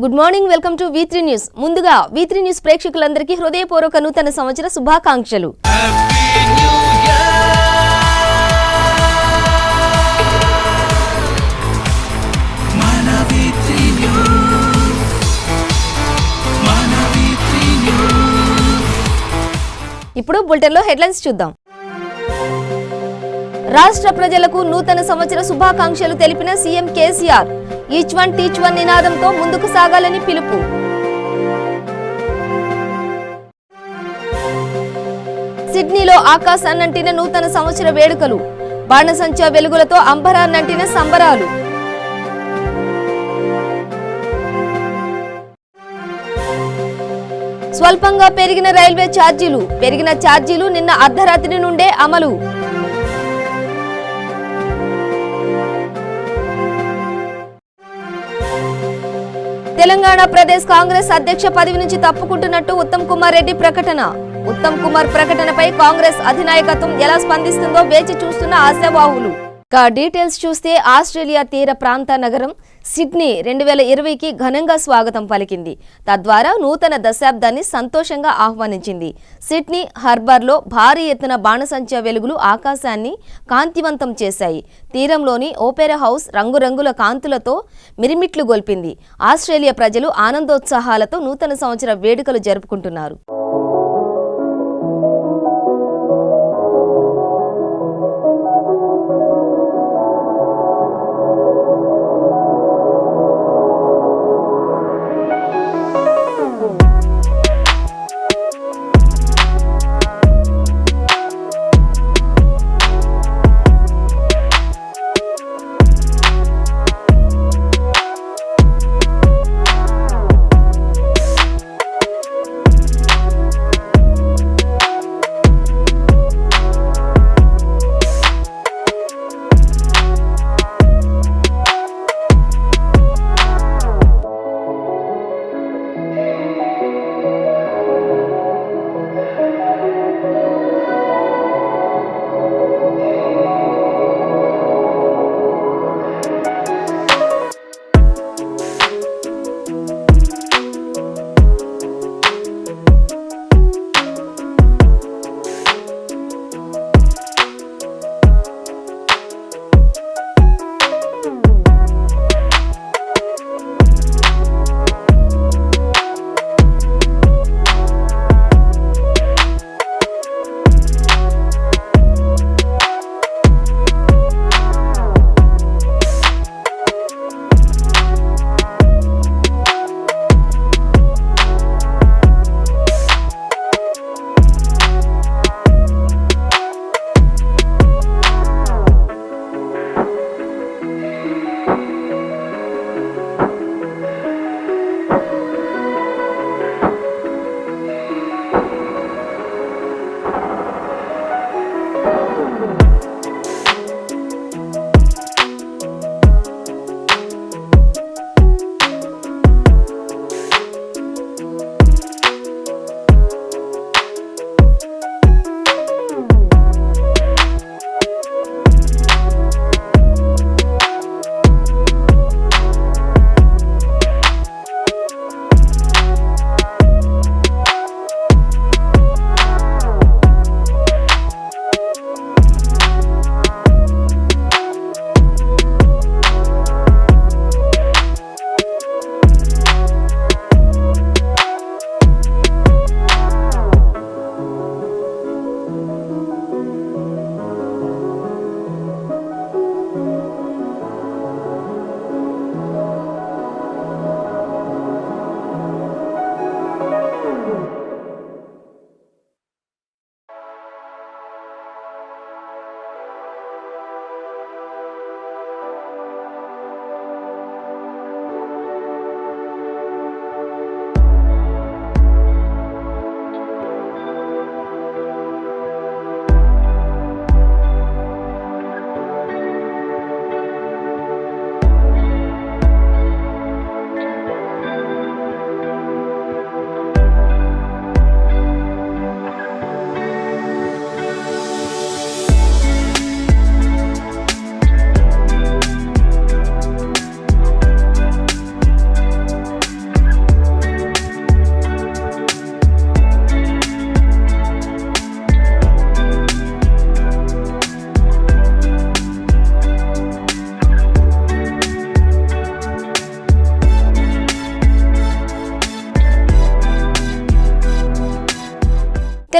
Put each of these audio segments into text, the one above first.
Good morning, welcome to V3 news. ముందుగా V3 news ప్రేక్షకులందరికీ హృదయపూర్వక నూతన సంవత్సర శుభాకాంక్షలు. ఇప్పుడు బులెటిన్లో హెడ్లైన్స్ చూద్దాం. రాష్ట్ర ప్రజలకు నూతన సంవత్సర శుభాకాంక్షలు తెలిపిన CM KCR. Each one teach one నినాదంతో ముందుకు సాగాలని పిలుపు. సిడ్నీలో ఆకాశాన్నంటిన నూతన సంవత్సర వేడుకలు. బాణసంచా వెలుగులతో అంబరాన్నంటిన సంబరాలు. స్వల్పంగా పెరిగిన రైల్వే ఛార్జీలు. పెరిగిన ఛార్జీలు నిన్న అర్ధరాత్రి నుండే అమలు. తెలంగాణ ప్రదేశ్ కాంగ్రెస్ అధ్యక్ష పదవి నుంచి తప్పుకుంటున్నట్టు ఉత్తమ్ కుమార్ రెడ్డి ప్రకటన. ఉత్తమ్ కుమార్ ప్రకటనపై కాంగ్రెస్ అధినాయకత్వం ఎలా స్పందిస్తుందో వేచి చూస్తున్న ఆశావాహులు. డీటెయిల్స్ చూస్తే ఆస్ట్రేలియా తీర ప్రాంత నగరం సిడ్నీ 2020కి ఘనంగా స్వాగతం పలికింది. తద్వారా నూతన దశాబ్దాన్ని సంతోషంగా ఆహ్వానించింది. సిడ్నీ హార్బర్లో భారీ ఎత్తున బాణసంచా వెలుగులు ఆకాశాన్ని కాంతివంతం చేశాయి. తీరంలోని ఓపెరా హౌస్ రంగురంగుల కాంతులతో మిరిమిట్లు గొల్పింది. ఆస్ట్రేలియా ప్రజలు ఆనందోత్సాహాలతో నూతన సంవత్సర వేడుకలు జరుపుకుంటున్నారు.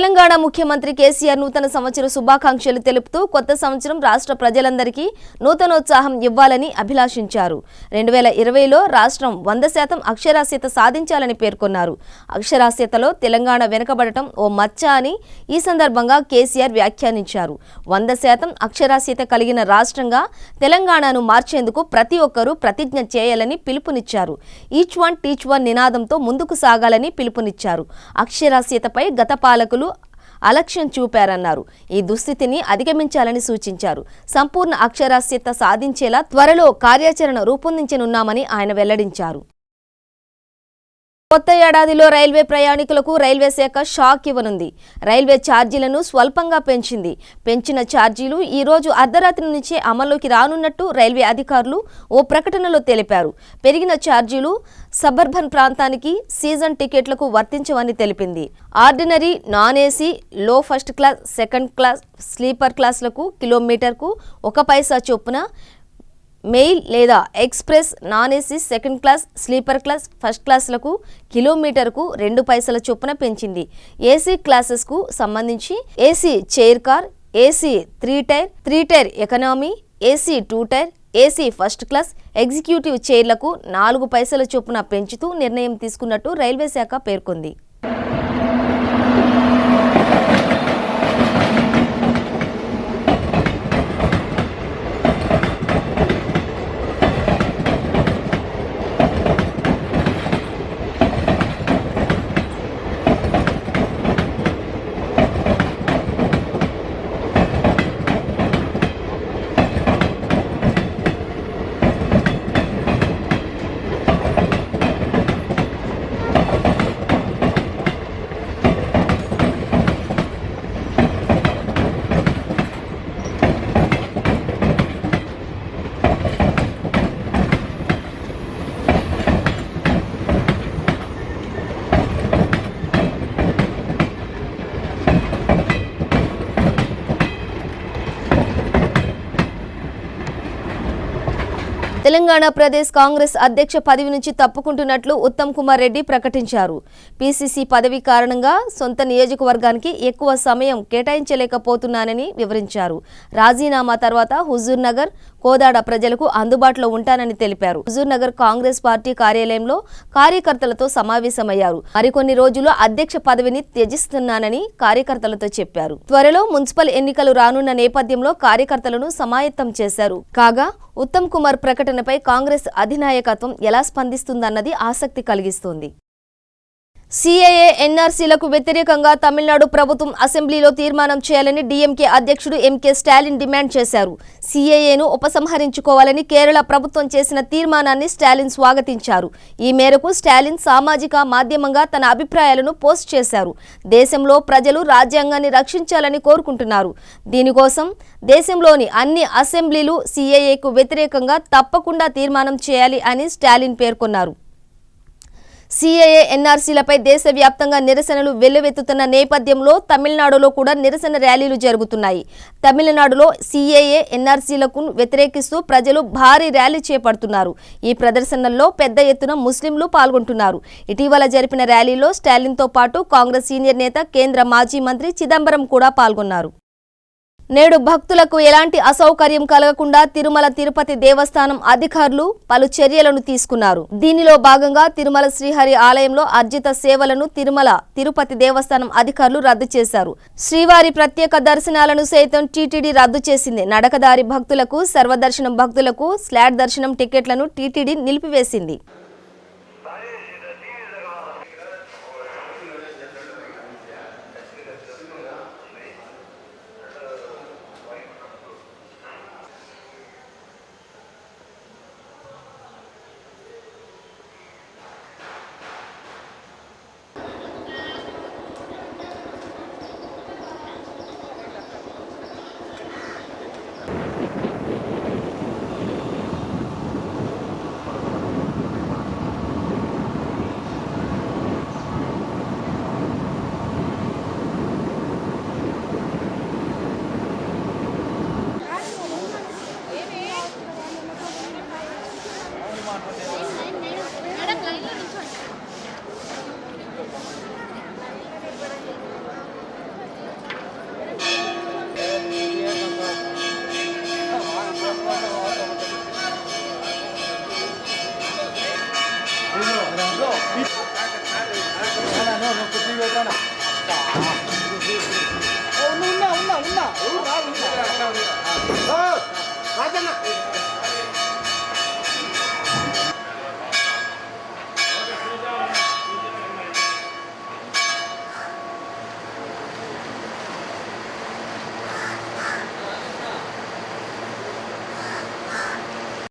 తెలంగాణ ముఖ్యమంత్రి కేసీఆర్ నూతన సంవత్సర శుభాకాంక్షలు తెలుపుతూ కొత్త సంవత్సరం రాష్ట్ర ప్రజలందరికీ నూతనోత్సాహం ఇవ్వాలని అభిలాషించారు. 2020లో రాష్ట్రం 100% అక్షరాస్యత సాధించాలని పేర్కొన్నారు. అక్షరాస్యతలో తెలంగాణ వెనుకబడటం ఓ మచ్చ అని ఈ సందర్భంగా కేసీఆర్ వ్యాఖ్యానించారు. 100% అక్షరాస్యత కలిగిన రాష్ట్రంగా తెలంగాణను మార్చేందుకు ప్రతి ఒక్కరూ ప్రతిజ్ఞ చేయాలని పిలుపునిచ్చారు. ఈచ్ వన్ టీచ్ వన్ నినాదంతో ముందుకు సాగాలని పిలుపునిచ్చారు. అక్షరాస్యతపై గత పాలకులు అలక్ష్యం చూపారన్నారు. ఈ దుస్థితిని అధిగమించాలని సూచించారు. సంపూర్ణ అక్షరాస్యత సాధించేలా త్వరలో కార్యాచరణ రూపొందించనున్నామని ఆయన వెల్లడించారు. కొత్త ఏడాదిలో రైల్వే ప్రయాణికులకు రైల్వే శాఖ షాక్ ఇవ్వనుంది. రైల్వే ఛార్జీలను స్వల్పంగా పెంచింది. పెంచిన ఛార్జీలు ఈ రోజు అర్ధరాత్రి నుంచే అమల్లోకి రానున్నట్టు రైల్వే అధికారులు ఓ ప్రకటనలో తెలిపారు. పెరిగిన ఛార్జీలు సబర్బన్ ప్రాంతానికి సీజన్ టికెట్లకు వర్తించవని తెలిపింది. ఆర్డినరీ, నాన్ ఏసీ, లో first class, second class, sleeper క్లాసులకు కిలోమీటర్కు 1 పైసా చొప్పున, మెయిల్ లేదా express, non AC, second class, sleeper class, first క్లాసులకు కిలోమీటర్కు 2 పైసల చొప్పున పెంచింది. ఏసీ క్లాసెస్కు సంబంధించి AC chair car, AC 3 tyre economy, AC 2 tyre, AC first class, executive చైర్లకు 4 పైసల చొప్పున పెంచుతూ నిర్ణయం తీసుకున్నట్టు రైల్వే శాఖ పేర్కొంది. తెలంగాణ ప్రదేశ్ కాంగ్రెస్ అధ్యక్ష పదవి నుంచి తప్పుకుంటున్నట్లు ఉత్తమ్ కుమార్ రెడ్డి ప్రకటించారు. పీసీసీ పదవి కారణంగా సొంత నియోజకవర్గానికి ఎక్కువ సమయం కేటాయించలేకపోతున్నానని వివరించారు. రాజీనామా తర్వాత హుజూర్ నగర్, కోదాడ ప్రజలకు అందుబాటులో ఉంటానని తెలిపారు. హుజూర్ నగర్ కాంగ్రెస్ పార్టీ కార్యాలయంలో కార్యకర్తలతో సమావేశమయ్యారు. మరికొన్ని రోజుల్లో అధ్యక్ష పదవిని త్యజిస్తున్నానని కార్యకర్తలతో చెప్పారు. త్వరలో మున్సిపల్ ఎన్నికలు రానున్న నేపథ్యంలో కార్యకర్తలను సమాయత్తం చేశారు. కాగా ఉత్తమ్ కుమార్ ప్రకటనపై కాంగ్రెస్ అధినాయకత్వం ఎలా స్పందిస్తుందన్నది ఆసక్తి కలిగిస్తోంది. సిఏఏ, ఎన్ఆర్సీలకు వ్యతిరేకంగా తమిళనాడు ప్రభుత్వం అసెంబ్లీలో తీర్మానం చేయాలని డీఎంకే అధ్యక్షుడు ఎంకే స్టాలిన్ డిమాండ్ చేశారు. సిఏఏను ఉపసంహరించుకోవాలని కేరళ ప్రభుత్వం చేసిన తీర్మానాన్ని స్టాలిన్ స్వాగతించారు. ఈ మేరకు స్టాలిన్ సామాజిక మాధ్యమంగా తన అభిప్రాయాలను పోస్ట్ చేశారు. దేశంలో ప్రజలు రాజ్యాంగాన్ని రక్షించాలని కోరుకుంటున్నారు. దీనికోసం దేశంలోని అన్ని అసెంబ్లీలు సిఏఏకు వ్యతిరేకంగా తప్పకుండా తీర్మానం చేయాలి అని స్టాలిన్ పేర్కొన్నారు. సిఏఏ, ఎన్ఆర్సీలపై దేశవ్యాప్తంగా నిరసనలు వెల్లువెత్తుతున్న నేపథ్యంలో తమిళనాడులో కూడా నిరసన ర్యాలీలు జరుగుతున్నాయి. తమిళనాడులో సిఏఏ, ఎన్ఆర్సీలకు వ్యతిరేకిస్తూ ప్రజలు భారీ ర్యాలీ చేపడుతున్నారు. ఈ ప్రదర్శనల్లో పెద్ద ఎత్తున ముస్లింలు పాల్గొంటున్నారు. ఇటీవల జరిపిన ర్యాలీలో స్టాలిన్తో పాటు కాంగ్రెస్ సీనియర్ నేత, కేంద్ర మాజీ మంత్రి చిదంబరం కూడా పాల్గొన్నారు. నేడు భక్తులకు ఎలాంటి అసౌకర్యం కలగకుండా తిరుమల తిరుపతి దేవస్థానం అధికారులు పలు చర్యలను తీసుకున్నారు. దీనిలో భాగంగా తిరుమల శ్రీహరి ఆలయంలో అర్జిత సేవలను తిరుమల తిరుపతి దేవస్థానం అధికారులు రద్దు చేశారు. శ్రీవారి ప్రత్యేక దర్శనాలను సైతం టీటీడీ రద్దు చేసింది. నడకదారి భక్తులకు, సర్వదర్శనం భక్తులకు స్లాట్ దర్శనం టికెట్లను టీటీడీ నిలిపివేసింది.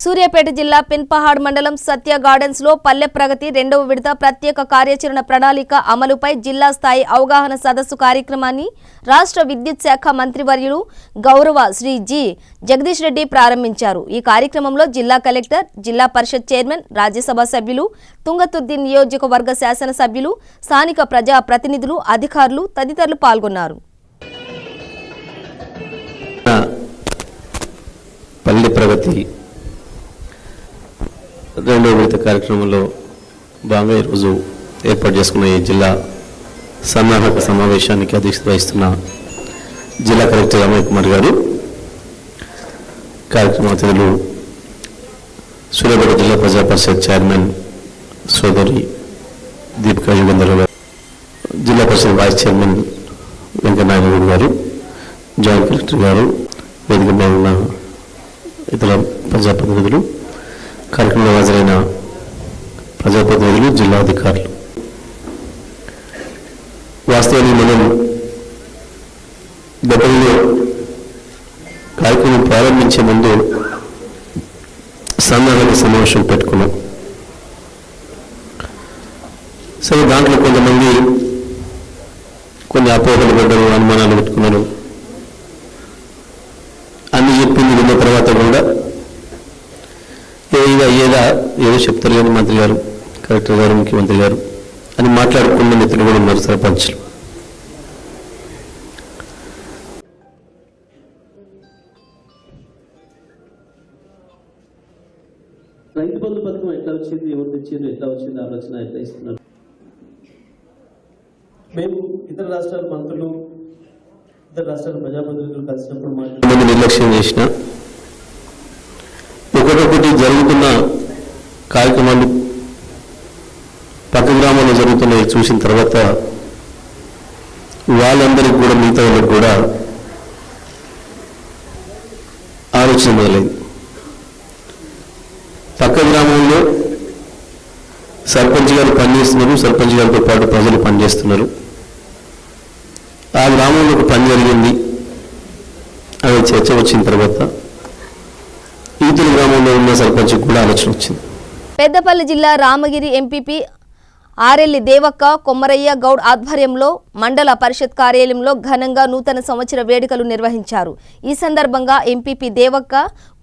సూర్యాపేట జిల్లా పిన్పహాడ్ మండలం సత్య గార్డెన్స్ లో పల్లె ప్రగతి 2వ విడత ప్రత్యేక కార్యాచరణ ప్రణాళిక అమలుపై జిల్లా స్థాయి అవగాహన సదస్సు కార్యక్రమాన్ని రాష్ట్ర విద్యుత్ శాఖ మంత్రివర్యులు గౌరవ శ్రీ జి జగదీష్ రెడ్డి ప్రారంభించారు. ఈ కార్యక్రమంలో జిల్లా కలెక్టర్, జిల్లా పరిషత్ చైర్మన్, రాజ్యసభ సభ్యులు, తుంగతుర్తి నియోజకవర్గ శాసన సభ్యులు, స్థానిక ప్రజా ప్రతినిధులు, అధికారులు తదితరులు పాల్గొన్నారు. పల్లె ప్రగతి 2వ విడత కార్యక్రమంలో భాగంగా ఈరోజు ఏర్పాటు చేసుకున్న ఈ జిల్లా సన్నాహక సమావేశానికి అధ్యక్షత వహిస్తున్న జిల్లా కలెక్టర్ అమయ్ కుమార్ గారు, కార్యక్రమ అతిథులు సూర్యాపేట జిల్లా ప్రజా పరిషత్ చైర్మన్ సోదరి దీపికా యుగంధర్ గారు, జిల్లా పరిషత్ వైస్ చైర్మన్ వెంకయ్యనాయుడు గారు, జాయింట్ కలెక్టర్ గారు, వేదిక మీద ఉన్న ఇతర ప్రజాప్రతినిధులు, కార్యక్రమంలో హాజరైన ప్రజాప్రతినిధులు, జిల్లా అధికారులు. వాస్తవానికి మనం గతంలో కార్యక్రమం ప్రారంభించే ముందు సన్నాహక సమావేశం పెట్టుకున్నాం. సరే, దాంట్లో కొంతమంది కొన్ని అపోహలు పడ్డారు, అనుమానాలు పెట్టుకున్నారు. అన్ని చెప్పింది విన్న తర్వాత కూడా ఏదో చెప్తారు కానీ మంత్రి గారు, కలెక్టర్ గారు, ముఖ్యమంత్రి గారు అని మాట్లాడుకున్న మిత్రులు కూడా ఉన్నారు. సర్పంచ్లు రైతు బంధు పథకం ఎట్లా వచ్చింది, ఎవరు తెచ్చింది, ఎట్లా వచ్చింది, ఆలోచన ఎట్లా ఇస్తున్నారు. మేము ఇతర రాష్ట్రాల మంత్రులు, ఇతర రాష్ట్రాల ప్రజాప్రతినిధులు కలిసినప్పుడు మాట్లాడుతూ నిర్లక్ష్యం చేసిన ఒకటొకటి జరుగుతున్న కార్యక్రమాలు పక్క గ్రామాల్లో జరుగుతున్నాయి చూసిన తర్వాత వాళ్ళందరికీ కూడా, మిగతా వాళ్ళకి కూడా ఆలోచన మొదలైంది. పక్క గ్రామంలో సర్పంచ్ గారు పనిచేస్తున్నారు, సర్పంచ్ గారితో పాటు ప్రజలు పనిచేస్తున్నారు. ఆ గ్రామంలో ఒక పని జరిగింది అనే చర్చ వచ్చిన తర్వాత ఈతల గ్రామంలో ఉన్న సర్పంచ్ కూడా ఆలోచన వచ్చింది. పెద్దపల్లి జిల్లా రామగిరి ఎంపీపీ ఆరెల్లి దేవక్క కొమ్మరయ్య గౌడ్ ఆధ్వర్యంలో మండల పరిషత్ కార్యాలయంలో ఘనంగా నూతన సంవత్సర వేడుకలు నిర్వహించారు. ఈ సందర్భంగా MPP Devakka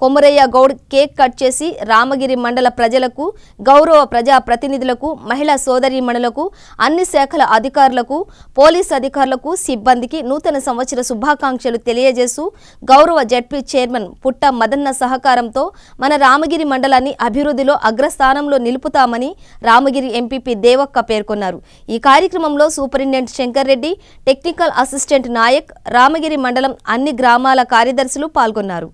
Kommaraiah Goud cake cut చేసి రామగిరి మండల ప్రజలకు, గౌరవ ప్రజా ప్రతినిధులకు, మహిళా సోదరీమణులకు, అన్ని శాఖల అధికారులకు, పోలీస్ అధికారులకు, సిబ్బందికి నూతన సంవత్సర శుభాకాంక్షలు తెలియజేస్తూ గౌరవ జడ్పీ చైర్మన్ పుట్ట మదన్న సహకారంతో మన రామగిరి మండలాన్ని అభివృద్ధిలో అగ్రస్థానంలో నిలుపుతామని రామగిరి ఎంపీపీ దేవక్క పేర్కొన్నారు. ఈ కార్యక్రమంలో superintendent Shankar Reddy, technical assistant Nayak, Ramagiri మండలం అన్ని గ్రామాల కార్యదర్శులు పాల్గొన్నారు.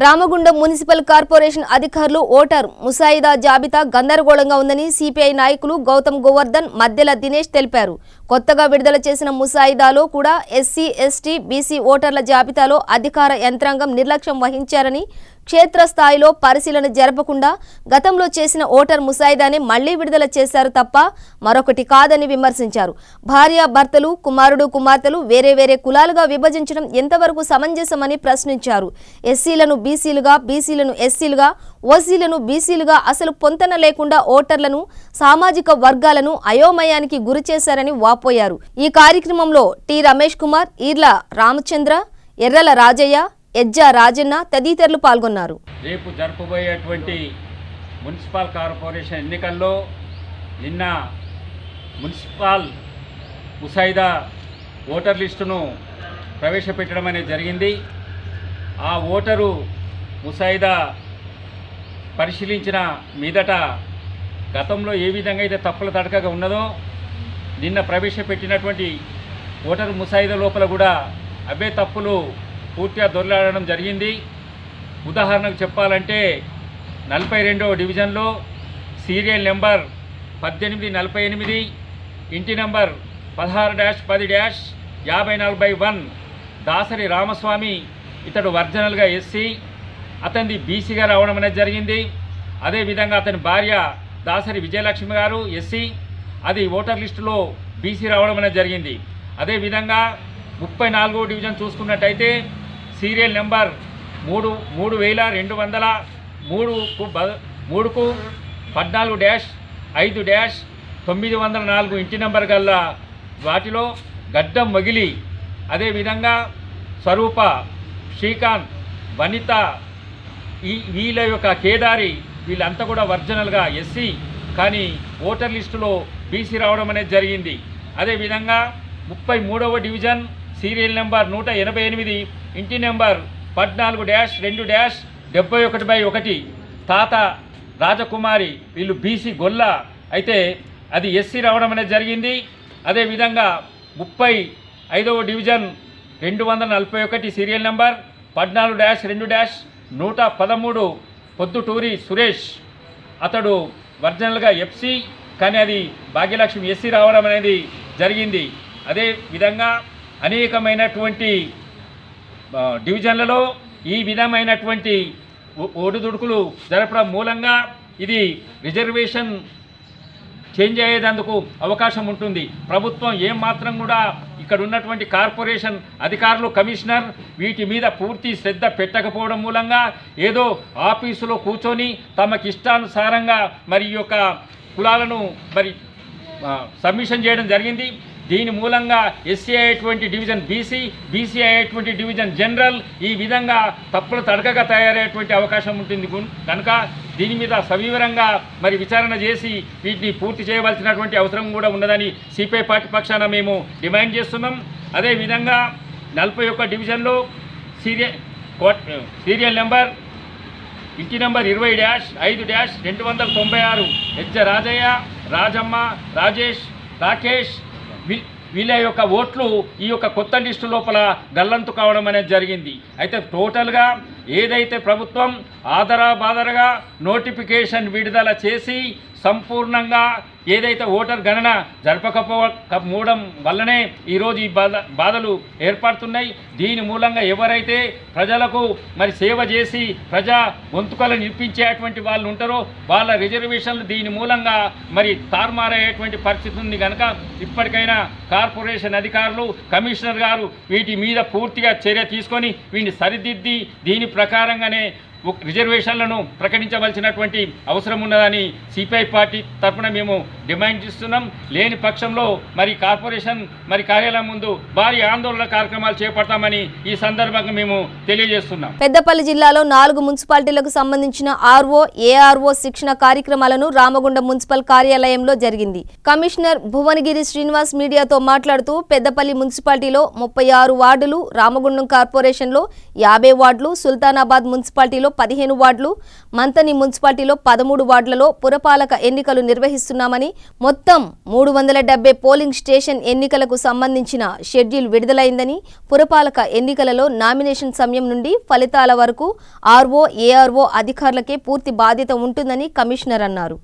రామగుండం మున్సిపల్ కార్పొరేషన్ అధికారులు ఓటర్ ముసాయిదా జాబితా గందరగోళంగా ఉందని సిపిఐ నాయకులు గౌతమ్ గోవర్ధన్, మద్దెల దినేష్ తెలిపారు. కొత్తగా విడుదల చేసిన ముసాయిదాలో కూడా ఎస్సీ, ఎస్టీ, బీసీ ఓటర్ల జాబితాలో అధికార యంత్రాంగం నిర్లక్ష్యం వహించారని, క్షేత్రస్థాయిలో పరిశీలన జరపకుండా గతంలో చేసిన ఓటర్ ముసాయిదాని మళ్లీ విడుదల చేశారు తప్ప మరొకటి కాదని విమర్శించారు. భార్యాభర్తలు, కుమారుడు కుమార్తెలు వేరే వేరే కులాలుగా విభజించడం ఎంతవరకు సమంజసమని ప్రశ్నించారు. ఎస్సీలను బీసీలుగా, బీసీలను ఎస్సీలుగా, ఓసీలను బీసీలుగా అసలు పొంతన లేకుండా ఓటర్లను, సామాజిక వర్గాలను అయోమయానికి గురి చేశారని వాపోయారు. ఈ కార్యక్రమంలో టి రమేష్ కుమార్, ఈర్ల రామచంద్ర, ఎర్రల రాజయ్య, ఎజ్జా రాజన్న తదితరులు పాల్గొన్నారు. రేపు జరపబోయేటువంటి మున్సిపల్ కార్పొరేషన్ ఎన్నికల్లో నిన్న మున్సిపల్ ముసాయిదా ఓటర్ లిస్టును ప్రవేశపెట్టడం అనేది జరిగింది. ఆ ఓటరు ముసాయిదా పరిశీలించిన మీదట గతంలో ఏ విధంగా అయితే తప్పుల తడకగా ఉన్నదో నిన్న ప్రవేశపెట్టినటువంటి ఓటరు ముసాయిదా లోపల కూడా అవే తప్పులు పూర్తిగా దొరలాడడం జరిగింది. ఉదాహరణకు చెప్పాలంటే 42వ డివిజన్లో సీరియల్ నెంబర్ 1848, ఇంటి నెంబర్ 16-10-5041 దాసరి రామస్వామి, ఇతడు ఒరిజినల్గా ఎస్సీ, అతనిది బీసీగా రావడం అనేది జరిగింది. అదేవిధంగా అతని భార్య దాసరి విజయలక్ష్మి గారు ఎస్సీ, అది ఓటర్ లిస్టులో బీసీ రావడం అనేది జరిగింది. అదేవిధంగా 34వ డివిజన్ చూసుకున్నట్టయితే సీరియల్ నెంబర్ 32,203-14-5-904 ఇంటి నెంబర్ గల్లా వాటిలో గడ్డం మగిలి, అదేవిధంగా స్వరూప, శ్రీకాంత్, వనిత, వీళ్ళ యొక్క కేదారి, వీళ్ళంతా కూడా ఒరిజినల్గా ఎస్సీ కానీ ఓటర్ లిస్టులో బీసీ రావడం అనేది జరిగింది. అదేవిధంగా 33వ డివిజన్ సీరియల్ నెంబర్ 188, ఇంటి నెంబర్ 14-2-71/1 తాత రాజకుమారి, వీళ్ళు బీసీ గొల్ల అయితే అది ఎస్సీ రావడం అనేది జరిగింది. అదేవిధంగా 35వ division 241 serial number 14-2-113 Podduturi Suresh, అతడు ఒరిజినల్గా ఎఫ్సీ కానీ అది భాగ్యలక్ష్మి ఎస్సీ రావడం అనేది జరిగింది. అదే విధంగా అనేకమైనటువంటి డివిజన్లలో ఈ విధమైనటువంటి ఒడిదుడుకులు జరపడం మూలంగా ఇది రిజర్వేషన్ చేంజ్ అయ్యేందుకు అవకాశం ఉంటుంది. ప్రభుత్వం ఏమాత్రం కూడా ఇక్కడ ఉన్నటువంటి కార్పొరేషన్ అధికారులు, కమిషనర్ వీటి మీద పూర్తి శ్రద్ధ పెట్టకపోవడం మూలంగా ఏదో ఆఫీసులో కూర్చొని తమకిష్టానుసారంగా మరి ఈ యొక్క కులాలను మరి సబ్మిషన్ చేయడం జరిగింది. దీని మూలంగా ఎస్సీ అయ్యేటువంటి డివిజన్ బీసీ, బీసీ అయ్యేటువంటి డివిజన్ జనరల్, ఈ విధంగా తప్పులు తడకగా తయారయ్యేటువంటి అవకాశం ఉంటుంది. కనుక దీని మీద సవివరంగా మరి విచారణ చేసి వీటిని పూర్తి చేయవలసినటువంటి అవసరం కూడా ఉన్నదని సిపిఐ పార్టీ పక్షాన మేము డిమాండ్ చేస్తున్నాం. అదేవిధంగా 41 డివిజన్లో సీరియల్ నెంబర్ ఇంటి నెంబర్ 20-5-296 ఎజ్జ రాజయ్య, రాజమ్మ, రాజేష్, రాకేష్ వీళ్ళ యొక్క ఓట్లు ఈ యొక్క కొత్త లిస్టు లోపల గల్లంతు కావడం అనేది జరిగింది. అయితే టోటల్గా ఏదైతే ప్రభుత్వం ఆదరాబాదరగా నోటిఫికేషన్ విడుదల చేసి సంపూర్ణంగా ఏదైతే ఓటర్ గణన జరపకపోవడం వల్లనే ఈరోజు ఈ బాధలు ఏర్పడుతున్నాయి. దీని మూలంగా ఎవరైతే ప్రజలకు మరి సేవ చేసి ప్రజా గొంతుకలను నిలిపించేటువంటి వాళ్ళు ఉంటారో వాళ్ళ రిజర్వేషన్లు దీని మూలంగా మరి తారుమారయ్యేటువంటి పరిస్థితి ఉంది. కనుక ఇప్పటికైనా కార్పొరేషన్ అధికారులు, కమిషనర్ గారు వీటి మీద పూర్తిగా చర్య తీసుకొని వీటిని సరిదిద్ది దీని ప్రకారంగానే రిజర్వేషన్లను ప్రకటించవలసినటువంటి అవసరం ఉన్నదని సిపిఐ పార్టీ తరఫున మేము డిమాండ్ చేస్తున్నాం. లేని పక్షంలో మరి కార్పొరేషన్ మరి కార్యాలయం ముందు భారీ ఆందోళన కార్యక్రమాలు చేపడతామని ఈ సందర్భంగా మేము తెలియజేస్తున్నాం. పెద్దపల్లి జిల్లాలో 4 మున్సిపాలిటీలకు సంబంధించిన ఆర్ఓ, ఏఆర్ఓ శిక్షణ కార్యక్రమాలను రామగుండం మున్సిపల్ కార్యాలయంలో జరిగింది. కమిషనర్ భువనగిరి శ్రీనివాస్ మీడియాతో మాట్లాడుతూ పెద్దపల్లి మున్సిపాలిటీలో 36 వార్డులు, రామగుండం కార్పొరేషన్లో 50 వార్డులు, సుల్తానాబాద్ మున్సిపాలిటీలో 15 వార్డులు, మంతని మున్సిపాలిటీలో 13 వార్డులలో పురపాలక ఎన్నికలు నిర్వహిస్తున్నామని, మొత్తం 370 పోలింగ్ స్టేషన్ ఎన్నికలకు సంబంధించిన షెడ్యూల్ విడుదలైందని, పురపాలక ఎన్నికలలో నామినేషన్ సమయం నుండి ఫలితాల వరకు ఆర్ఓ, ఏఆర్ఓ అధికారులకే పూర్తి బాధ్యత ఉంటుందని కమిషనర్ అన్నారు.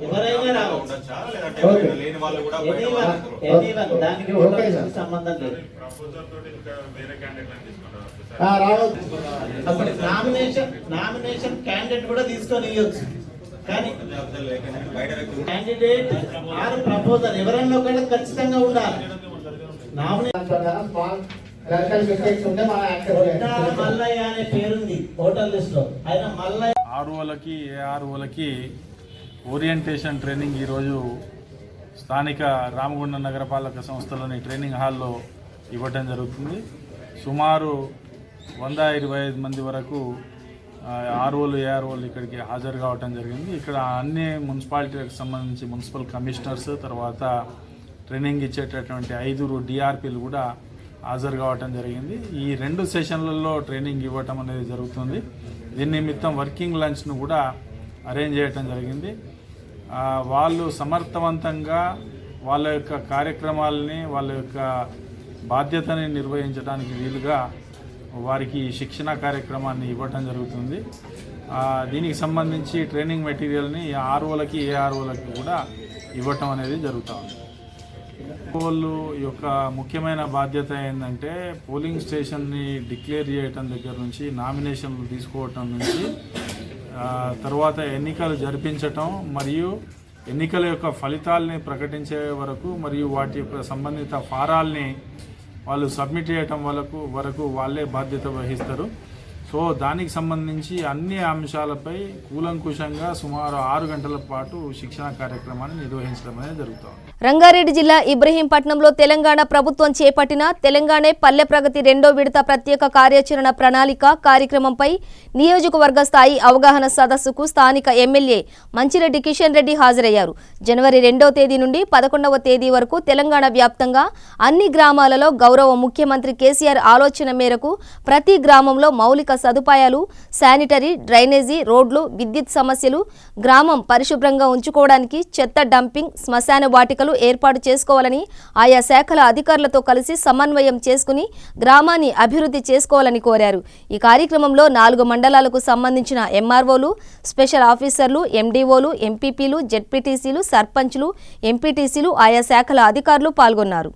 ఎవరైనా దానికి సంబంధం లేదు. అప్పుడు నామినేషన్ క్యాండిడేట్ కూడా తీసుకొని ఇవ్వచ్చు, కానీ క్యాండిడేట్ ఆర్ ప్రపోజల్ ఎవరైనా ఒకటి ఖచ్చితంగా ఉండాలి. మల్లయ్య అనే పేరుంది హోటల్ లిస్ట్ లో, ఆయన మల్లయ్య. ఆర్ఓలకి ఏఆర్ఓలకి ఓరియంటేషన్ ట్రైనింగ్ ఈరోజు స్థానిక రామగుండం నగరపాలక సంస్థలోని ట్రైనింగ్ హాల్లో ఇవ్వటం జరుగుతుంది. సుమారు 125 మంది వరకు ఆర్ఓలు ఏఆర్ఓలు ఇక్కడికి హాజరు కావటం జరిగింది. ఇక్కడ అన్ని మున్సిపాలిటీలకు సంబంధించి మున్సిపల్ కమిషనర్స్, తర్వాత ట్రైనింగ్ ఇచ్చేటటువంటి 5 డిఆర్పీలు కూడా హాజరు కావటం జరిగింది. ఈ 2 సెషన్లలో ట్రైనింగ్ ఇవ్వటం అనేది జరుగుతుంది. దీని నిమిత్తం వర్కింగ్ లంచ్ను కూడా అరేంజ్ చేయటం జరిగింది. వాళ్ళు సమర్థవంతంగా వాళ్ళ యొక్క కార్యక్రమాలని, వాళ్ళ యొక్క బాధ్యతని నిర్వహించడానికి వీలుగా వారికి శిక్షణ కార్యక్రమాన్ని ఇవ్వటం జరుగుతుంది. దీనికి సంబంధించి ట్రైనింగ్ మెటీరియల్ని ఆర్ఓలకి ఏఆర్ఓలకి కూడా ఇవ్వటం అనేది జరుగుతుంది. వాళ్ళు యొక్క ముఖ్యమైన బాధ్యత ఏంటంటే పోలింగ్ స్టేషన్ని డిక్లేర్ చేయటం దగ్గర నుంచి, నామినేషన్లు తీసుకోవటం నుంచి, తర్వాత ఎన్నికలు జరిపించటం మరియు ఎన్నికల యొక్క ఫలితాలని ప్రకటించే వరకు, మరియు వాటి యొక్క సంబంధిత ఫారాల్ని వాళ్ళు సబ్మిట్ చేయటం వరకు వాళ్ళే బాధ్యత వహిస్తారు. సో దానికి సంబంధించి అన్ని అంశాలపై కూలంకుషంగా సుమారు 6 గంటల పాటు శిక్షణ కార్యక్రమాన్ని నిర్వహించడం అనేది జరుగుతుంది. రంగారెడ్డి జిల్లా ఇబ్రహీంపట్నంలో తెలంగాణ ప్రభుత్వం చేపట్టిన తెలంగాణ పల్లె ప్రగతి 2వ విడత ప్రత్యేక కార్యాచరణ ప్రణాళిక కార్యక్రమంపై నియోజకవర్గ స్థాయి అవగాహన సదస్సుకు స్థానిక ఎమ్మెల్యే మంచిరెడ్డి కిషన్ రెడ్డి హాజరయ్యారు. జనవరి 2వ తేదీ నుండి 11వ తేదీ వరకు తెలంగాణ వ్యాప్తంగా అన్ని గ్రామాలలో గౌరవ ముఖ్యమంత్రి కేసీఆర్ ఆలోచన మేరకు ప్రతి గ్రామంలో మౌలిక సదుపాయాలు, శానిటరీ, డ్రైనేజీ, రోడ్లు, విద్యుత్ సమస్యలు, గ్రామం పరిశుభ్రంగా ఉంచుకోవడానికి చెత్త డంపింగ్, శ్మశాన వాటికలు ఏర్పాటు చేసుకోవాలని ఆయా శాఖల అధికారులతో కలిసి సమన్వయం చేసుకుని గ్రామాన్ని అభివృద్ధి చేసుకోవాలని కోరారు. ఈ కార్యక్రమంలో 4 మండలాలకు సంబంధించిన ఎంఆర్ఓలు, స్పెషల్ ఆఫీసర్లు, ఎండీఓలు, ఎంపీపీలు, జెడ్పీటీసీలు, సర్పంచ్లు, ఎంపీటీసీలు, ఆయా శాఖల అధికారులు పాల్గొన్నారు.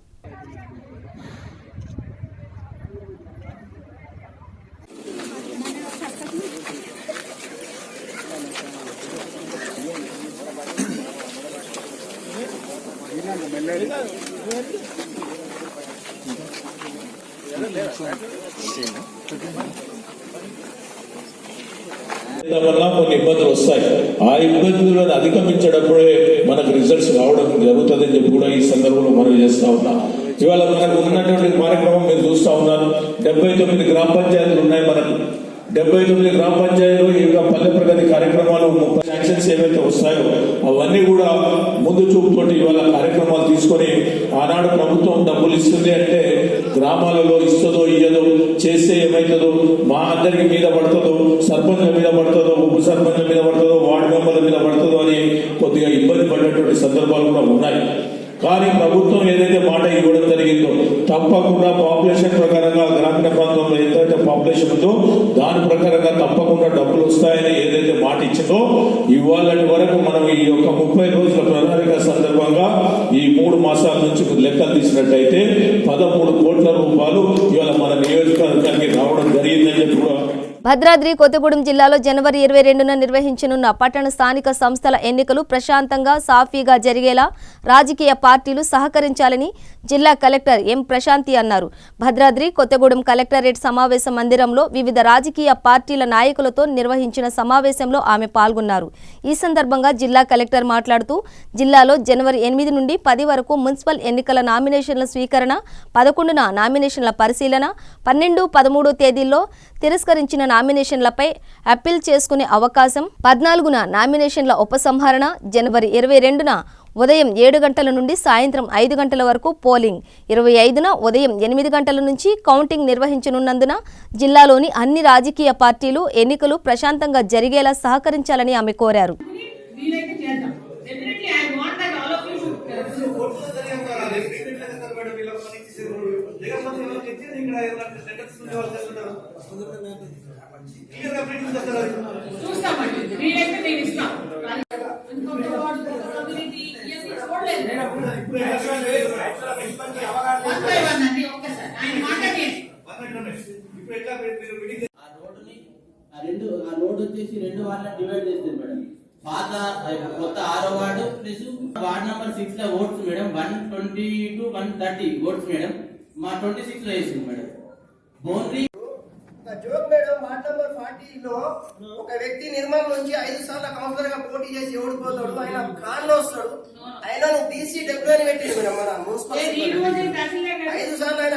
వల్ల కొన్ని ఇబ్బందులు వస్తాయి. ఆ ఇబ్బందులను అధిగమించడప్పుడే మనకు రిజల్ట్స్ రావడం జరుగుతుందని చెప్పి కూడా ఈ సందర్భంలో మనం చేస్తా ఉన్నాం. ఇవాళ మనకు ఉన్నటువంటి కార్యక్రమం మీరు చూస్తా ఉన్నారు. 79 గ్రామ పంచాయతీలు ఉన్నాయి మనకు. 79 గ్రామ పంచాయతీలు ఇంకా పల్లె ప్రగతి కార్యక్రమాలు 30 శాంక్షన్స్ ఏవైతే వస్తాయో అవన్నీ కూడా ముందు చూపుతోటి ఇవాళ కార్యక్రమాలు తీసుకొని, ఆనాడు ప్రభుత్వం డబ్బులు ఇస్తుంది అంటే గ్రామాలలో ఇస్తుందో ఇయ్యదో, చేస్తే ఏమవుతుందో, మా అందరికి మీద పడుతుందో, సర్పంచ్ల మీద పడుతుందో, ఉప సర్పంచ్ల మీద పడుతుందో, వార్డు మెంబర్ల మీద పడుతుందో అని కొద్దిగా ఇబ్బంది పడినటువంటి సందర్భాలు కూడా ఉన్నాయి. కానీ ప్రభుత్వం ఏదైతే మాట ఇవ్వడం జరిగిందో తప్పకుండా పాపులేషన్ ప్రకారంగా గ్రామీణ ప్రాంతంలో ఎంతైతే పాపులేషన్ ఉందో దాని ప్రకారంగా తప్పకుండా డబ్బులు వస్తాయని ఏదైతే మాట ఇచ్చిందో ఇవాళ వరకు మనం ఈ యొక్క 30 రోజుల ప్రణాళిక సందర్భంగా ఈ 3 మాసాల నుంచి లెక్కలు తీసినట్టయితే 13 కోట్ల రూపాయలు ఇవాళ మన నియోజకవర్గానికి రావడం జరిగిందని చెప్పి కూడా. భద్రాద్రి కొత్తగూడెం జిల్లాలో జనవరి 22న నిర్వహించనున్న పట్టణ స్థానిక సంస్థల ఎన్నికలు ప్రశాంతంగా, సాఫీగా జరిగేలా రాజకీయ పార్టీలు సహకరించాలని జిల్లా కలెక్టర్ ఎం ప్రశాంతి అన్నారు. భద్రాద్రి కొత్తగూడెం కలెక్టరేట్ సమావేశ మందిరంలో వివిధ రాజకీయ పార్టీల నాయకులతో నిర్వహించిన సమావేశంలో ఆమె పాల్గొన్నారు. ఈ సందర్భంగా జిల్లా కలెక్టర్ మాట్లాడుతూ జిల్లాలో జనవరి 8 నుండి 10 వరకు మున్సిపల్ ఎన్నికల నామినేషన్ల స్వీకరణ, 11న నామినేషన్ల పరిశీలన, 12, 13 తేదీల్లో తిరస్కరించిన నామినేషన్లపై అప్పీల్ చేసుకునే అవకాశం, 14న నామినేషన్ల ఉపసంహరణ, జనవరి 22న ఉదయం 7 గంటల నుండి సాయంత్రం 5 గంటల వరకు పోలింగ్, 25న ఉదయం 8 గంటల నుంచి కౌంటింగ్ నిర్వహించనున్నందున జిల్లాలోని అన్ని రాజకీయ పార్టీలు ఎన్నికలు ప్రశాంతంగా జరిగేలా సహకరించాలని ఆమె కోరారు. రోడ్ వచ్చేసి 2 వార్డులను డివైడ్ చేస్తారు మేడం. పాత కొత్త 6వ వార్డు ప్లస్ వార్డ్ నంబర్ 6 లో votes madam 120 to 130 votes madam. మా 26 లో వేసింది మేడం. బౌండరీ జోక్ మేడం. వార్డ్ నంబర్ 40 లో ఒక వ్యక్తి నిర్మల్ నుంచి 5 సార్లు కౌన్సిలర్ గా పోటీ చేసి ఓడిపోతాడు. ఆయన కాన్ వస్తాడు. ఆయన బీసీ డబ్బు అని పెట్టింది మేడం. మన మున్సిపాలిటీ 5 సార్లు ఆయన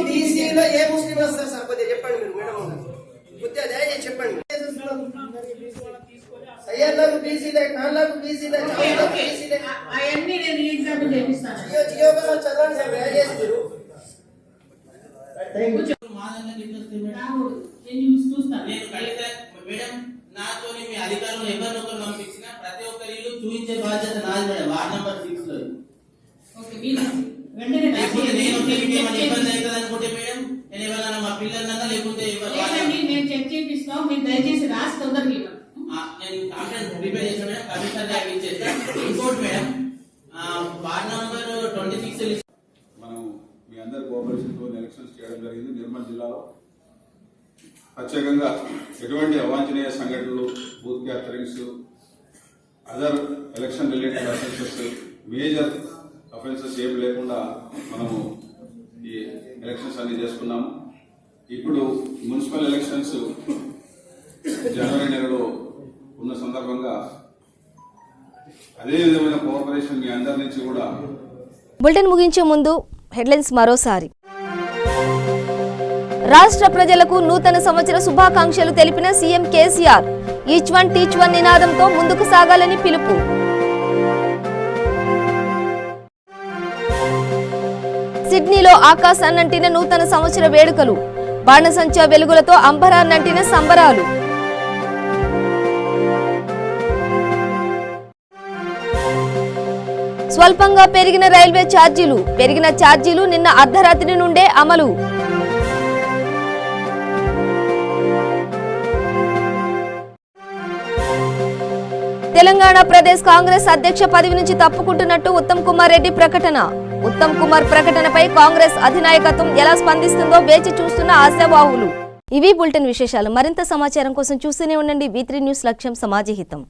బీసీలో ఏ ముస్లిం వస్తారు సార్? కొద్దిగా చెప్పండి మీరు మేడం, కొద్దిగా దయచేసి చెప్పండి. సయ్యద్లకు బీసీలే, ఖాన్లకు బీసీలే, చావులకు బీసీలే. జియో కోసం చదవండి సార్ దయచేసి మీరు. మేడం నాతో మీ అధికారులు ఎవరినొకరు పంపించిన ప్రతి ఒక్కరి ఇల్లు చూపించే బాధ్యత నాది మేడం. వార్డ్ నంబర్ 6 లో ఇబ్బంది అవుతుంది అనుకుంటే మేడం నేను ఎవరైనా మా పిల్లలన్నా లేకుంటే నేను చెక్ చేపిస్తాం. మీరు దయచేసి రాసి తొందరగా నేను కాంప్లైంట్ ప్రిపేర్ చేసిన మేడం. కమిషనర్ గారికి ఇచ్చేస్తాను. ఇంకోటి మేడం వార్డ్ నంబర్ 26 మనం మీ అందరి కోఆపరేషన్ తో ఎలక్షన్స్ చేయడం జరిగింది నిర్మల్ జిల్లాలో. ప్రత్యేకంగా ఎటువంటి అవాంఛనీయ సంఘటనలు, booth క్యాప్చరింగ్స్, other election related offences, major offences ఏమి లేకుండా మనము ఈ ఎలక్షన్స్ అన్ని చేసుకున్నాము. ఇప్పుడు మున్సిపల్ ఎలక్షన్స్ జనవరి నెలలో ఉన్న సందర్భంగా అదే విధమైన కోఆపరేషన్ మీ అందరి నుంచి కూడా. బులెటిన్ ముగించే ముందు హెడ్లైన్స్ మరోసారి. రాష్ట్ర ప్రజలకు నూతన సంవత్సర శుభాకాంక్షలు తెలిపిన CM KCR. Each one teach one నినాదంతో ముందుకు సాగాలని పిలుపు. సిడ్నీలో ఆకాశాన్నంటిన నూతన సంవత్సర వేడుకలు, బాణసంచా వెలుగులతో అంబరాన్నంటిన సంబరాలు. స్వల్పంగా పెరిగిన రైల్వే ఛార్జీలు, పెరిగిన ఛార్జీలు నిన్న అర్ధరాత్రి నుండే అమలు. తెలంగాణ ప్రదేశ్ కాంగ్రెస్ అధ్యక్ష పదవి నుంచి తప్పుకుంటున్నట్టు ఉత్తమ్ కుమార్ రెడ్డి ప్రకటన. ఉత్తమ్ కుమార్ ప్రకటనపై కాంగ్రెస్ అధినాయకత్వం ఎలా స్పందిస్తుందో వేచి చూస్తున్న ఆశావాహులు. ఇవి బులెటిన్ విశేషాలు. మరింత సమాచారం కోసం చూస్తూనే ఉండండి V3 న్యూస్. లక్ష్యం సమాజహితం.